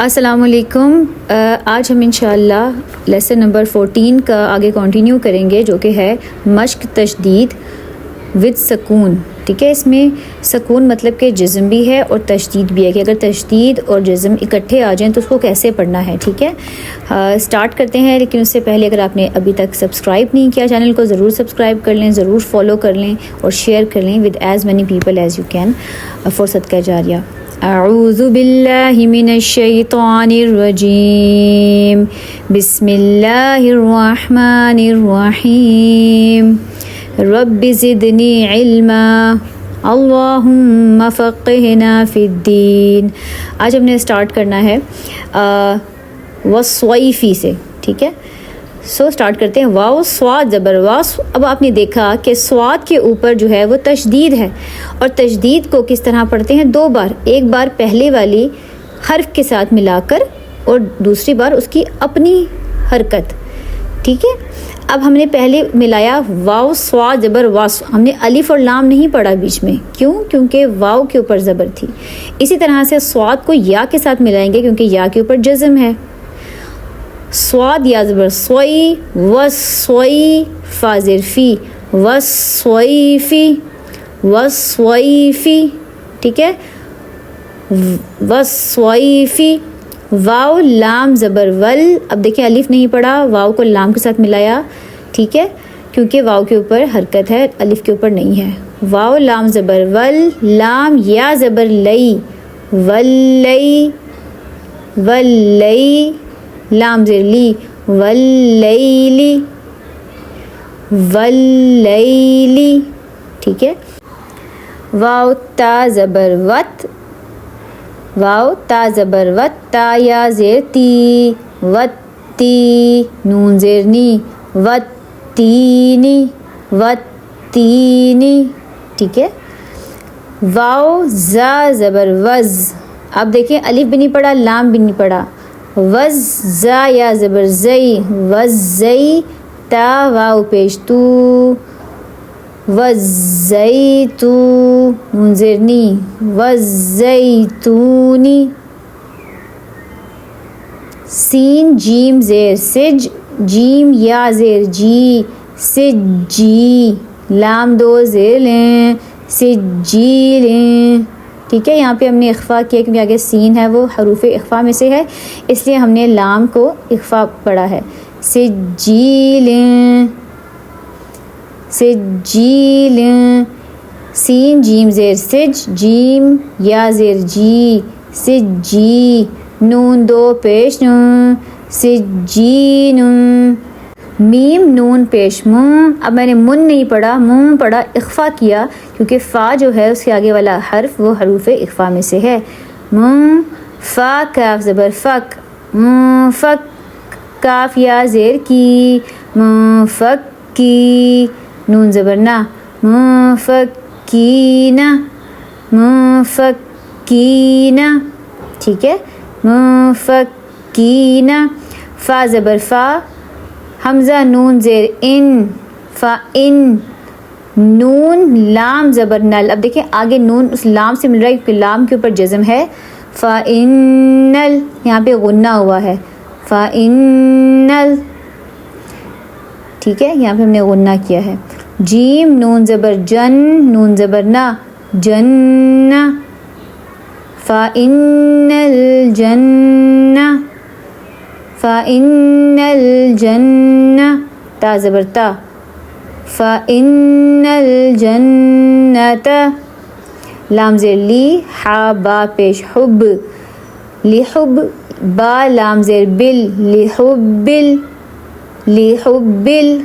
السلام علیکم. آج ہم انشاءاللہ لیسن نمبر 14 کا آگے کنٹینیو کریں گے، جو کہ ہے مشق تشدید ود سکون. ٹھیک ہے، اس میں سکون مطلب کہ جزم بھی ہے اور تشدید بھی ہے، کہ اگر تشدید اور جزم اکٹھے آ جائیں تو اس کو کیسے پڑھنا ہے. ٹھیک ہے، سٹارٹ کرتے ہیں. لیکن اس سے پہلے اگر آپ نے ابھی تک سبسکرائب نہیں کیا چینل کو، ضرور سبسکرائب کر لیں، ضرور فالو کر لیں اور شیئر کر لیں with as many people as you can for صدقہ جاریہ. اعوذ باللہ من الشیطان الرجیم، بسم اللہ الرحمن الرحیم. رب زدنی علما اللہم فقہنا فی الدین. آج ہم نے اسٹارٹ کرنا ہے وصویفی سے. ٹھیک ہے، سو اسٹارٹ کرتے ہیں. واو سواد زبر وا. اب آپ نے دیکھا کہ سواد کے اوپر جو ہے وہ تشدید ہے، اور تشدید کو کس طرح پڑھتے ہیں؟ دو بار، ایک بار پہلے والی حرف کے ساتھ ملا کر اور دوسری بار اس کی اپنی حرکت. ٹھیک ہے، اب ہم نے پہلے ملایا واو سواد زبر وا. ہم نے الف اور لام نہیں پڑھا بیچ میں. کیوں؟ کیونکہ واو کے اوپر زبر تھی. اسی طرح سے سواد کو یا کے ساتھ ملائیں گے کیونکہ یا کے اوپر جزم ہے. سواد یا زبر سوئی وسوئی فازر فی وسویفی وسویفی. ٹھیک ہے، وسویفی. واو لام زبر ول. اب دیکھیں الف نہیں پڑھا، واو کو لام کے ساتھ ملایا. ٹھیک ہے، کیونکہ واو کے اوپر حرکت ہے، الف کے اوپر نہیں ہے. واو لام زبر ول. لام یا زبر لئی ولئی ولئی. لام زیر لی واللیلی واللیلی. ٹھیک ہے، واو تا زبر وت. واو تا زبر وت. تا یا زیر تی وتی. نون زیر نی وتینی وتینی. ٹھیک ہے، واو زا زبر وز. اب دیکھیں الف بھی نہیں پڑھا، لام بھی نہیں پڑھا. وز زا یا زبر زئی وزئی. تا واو پیش تو وزیتو. نون زیر نی وزیتونی. سین جیم زیر سج. جیم یا زیر جی سجی. لام دو زیر لیں سجی لیں. ٹھیک ہے، یہاں پہ ہم نے اخفا کیا کیونکہ آگے سین ہے، وہ حروف اخفا میں سے ہے، اس لیے ہم نے لام کو اخفا پڑھا ہے. سجیلیں سجیلیں. سین جیم زیر سج. جیم یا زیر جی سجی. نون دو پیش نون سجین. میم نون پیش مون. اب میں نے من نہیں پڑھا، مون پڑھا، اخفا کیا کیونکہ فا جو ہے اس کے آگے والا حرف وہ حروف اخفا میں سے ہے. مون فا کاف زبر فک فک. کاف یا زیر کی فک کی. نون زبر نا فکینا فکینا. ٹھیک ہے، فکینا. فا زبر فا. حمزہ نون زیر ان فا ان. نون لام زبر نل. اب دیکھیں آگے نون اس لام سے مل رہا ہے کیونکہ لام کے اوپر جزم ہے. فا انل. یہاں پہ غنہ ہوا ہے فا انل. ٹھیک ہے، یہاں پہ ہم نے غنہ کیا ہے. جیم نون زبر جن. نون زبر نا جن. فا انل جن فَإِنَّ الْجَنَّةَ. تا زبر تا. فَإِنَّ الْجَنَّةَ. لام زیر لی حا با پیش حب لحب. با لام زیر بل لحبل لحبل.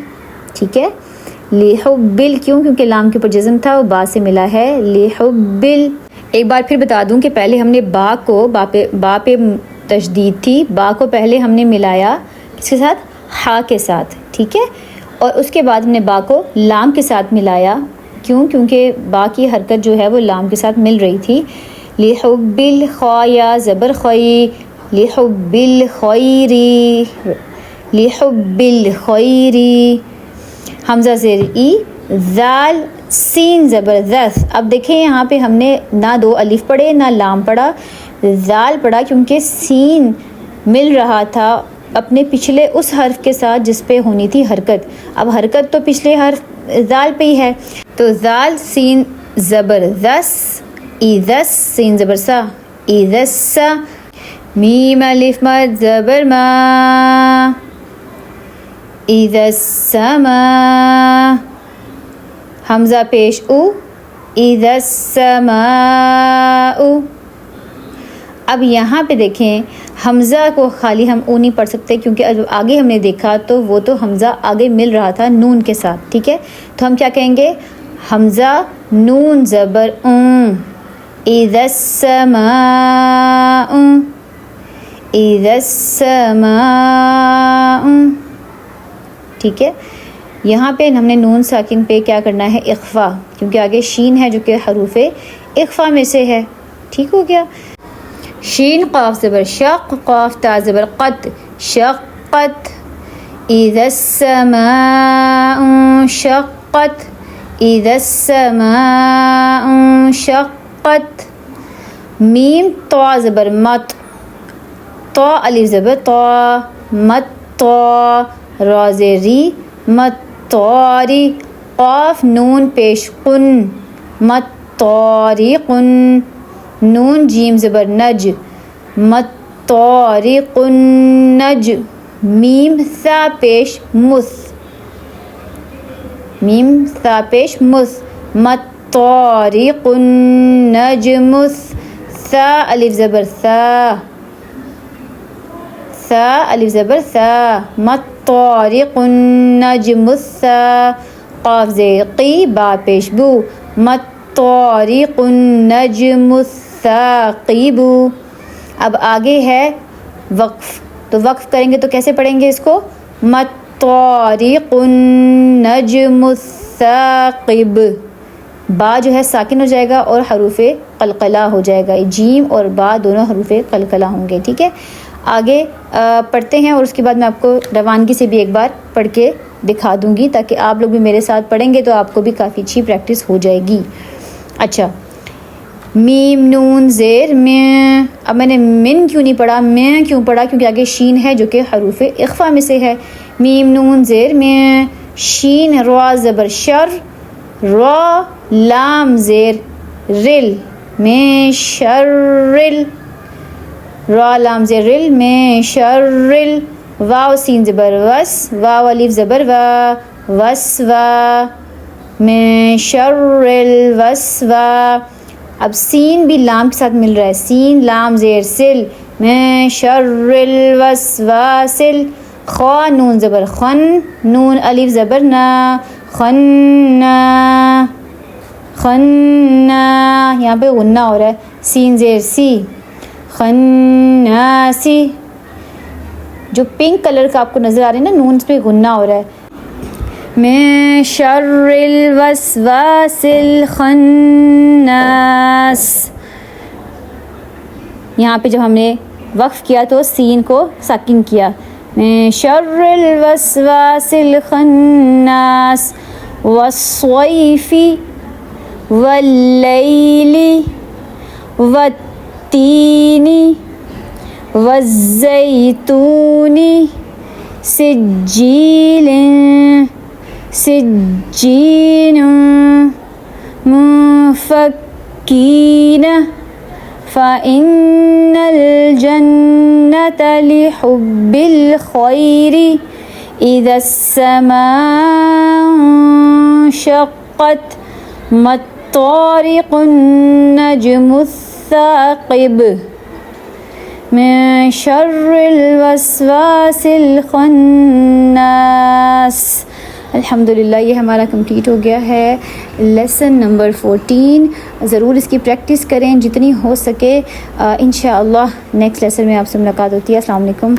ٹھیک ہے، لحبل. کیوں؟ کیونکہ لام کے اوپر جزم تھا، وہ با سے ملا ہے لحبل. ایک بار پھر بتا دوں کہ پہلے ہم نے با کو با پہ تشدید تھی، با کو پہلے ہم نے ملایا کس کے ساتھ؟ ہا کے ساتھ. ٹھیک ہے، اور اس کے بعد ہم نے با کو لام کے ساتھ ملایا. کیوں؟ کیونکہ با کی حرکت جو ہے وہ لام کے ساتھ مل رہی تھی. لحب الخا یا زبر خی لحب الخیری لحب الخیری. حمزہ زیر ای. ذال سین زبر ذس. اب دیکھیں یہاں پہ ہم نے نہ دو الف پڑھے نہ لام پڑھا زال پڑھا کیونکہ سین مل رہا تھا اپنے پچھلے اس حرف کے ساتھ جس پہ ہونی تھی حرکت. اب حرکت تو پچھلے حرف زال پہ ہی ہے, تو زال سین زبر زس, ایزس سین زبر سا, ایزس. میم الف مد زبر ما, اذا السما. حمزہ پیش او, اذا السماء. اب یہاں پہ دیکھیں حمزہ کو خالی ہم او نہیں پڑھ سکتے کیونکہ جب آگے ہم نے دیکھا تو وہ تو حمزہ آگے مل رہا تھا نون کے ساتھ, ٹھیک ہے. تو ہم کیا کہیں گے, حمزہ نون زبر اون, اذا السماء, اذا السماء, ٹھیک ہے. یہاں پہ ہم نے نون ساکن پہ کیا کرنا ہے, اخفا, کیونکہ آگے شین ہے جو کہ حروف اخفا میں سے ہے. ٹھیک ہو گیا. شین قاف زبر شق, قاف تا زبر قط, شقت. اذا السماء شقت, اذا السماء شقت. میم طا زبر مت, طا الف زبر طا, مت طا, را زیر ری, مت طاری. قاف نون پیش قن, مت طارقن. نون جیم زبر نج, مت طارقن نج. میم ثا پیش مس, میم ثا پیش مس, مت طارقن نجمس. ثا الف زبر ثا, ثا الف زبر ثا, مت طارقن نجمس. قاف زیر قی, با پیش بو, مت طارقن نجمثاقب. اب آگے ہے وقف, تو وقف کریں گے تو کیسے پڑھیں گے اس کو, مت طارقن نجمثاقب. با جو ہے ساکن ہو جائے گا اور حروف قلقلہ ہو جائے گا, جیم اور با دونوں حروف قلقلہ ہوں گے. ٹھیک ہے, آگے پڑھتے ہیں اور اس کے بعد میں آپ کو روانگی سے بھی ایک بار پڑھ کے دکھا دوں گی تاکہ آپ لوگ بھی میرے ساتھ پڑھیں گے تو آپ کو بھی کافی اچھی پریکٹس ہو جائے گی. اچھا, میم نون زیر میں. اب میں نے من کیوں نہیں پڑھا, میں کیوں پڑھا, کیونکہ آگے شین ہے جو کہ حروف اخفا میں سے ہے. میم نون زیر میں, شین را زبر شر, را لام زیر رل, میں شرل, را لام زیر رل, میں شرل. واو سین زبر وس, واو الف زبر وا, وسوا, میں شرل وسوا. اب سین بھی لام کے ساتھ مل رہا ہے, سین لام زیر سل, میں شرل وسواسل. خا نون زبر خن, نون الف زبر نا, خننا, خننا. یہاں پہ غنہ ہو رہا ہے, سین زیر سی, خناسی. جو پنک کلر کا آپ کو نظر آ رہا ہے نا نون, اس پہ غنہ ہو رہا ہے. من شر الوسواس الخناس. یہاں پہ جب ہم نے وقف کیا تو سین کو ساکن کیا, من شر الوسواس الخناس. والصیف واللیل والتین والزیتون سجیل, سجین منفکین. فإن الجنة لحب الخير إذا السماء انشقت. ما الطارق النجم الثاقب. من شر الوسواس الخناس. الحمدللہ یہ ہمارا کمپلیٹ ہو گیا ہے لیسن نمبر 14. ضرور اس کی پریکٹس کریں جتنی ہو سکے. انشاءاللہ نیکسٹ لیسن میں آپ سے ملاقات ہوتی ہے. السلام علیکم.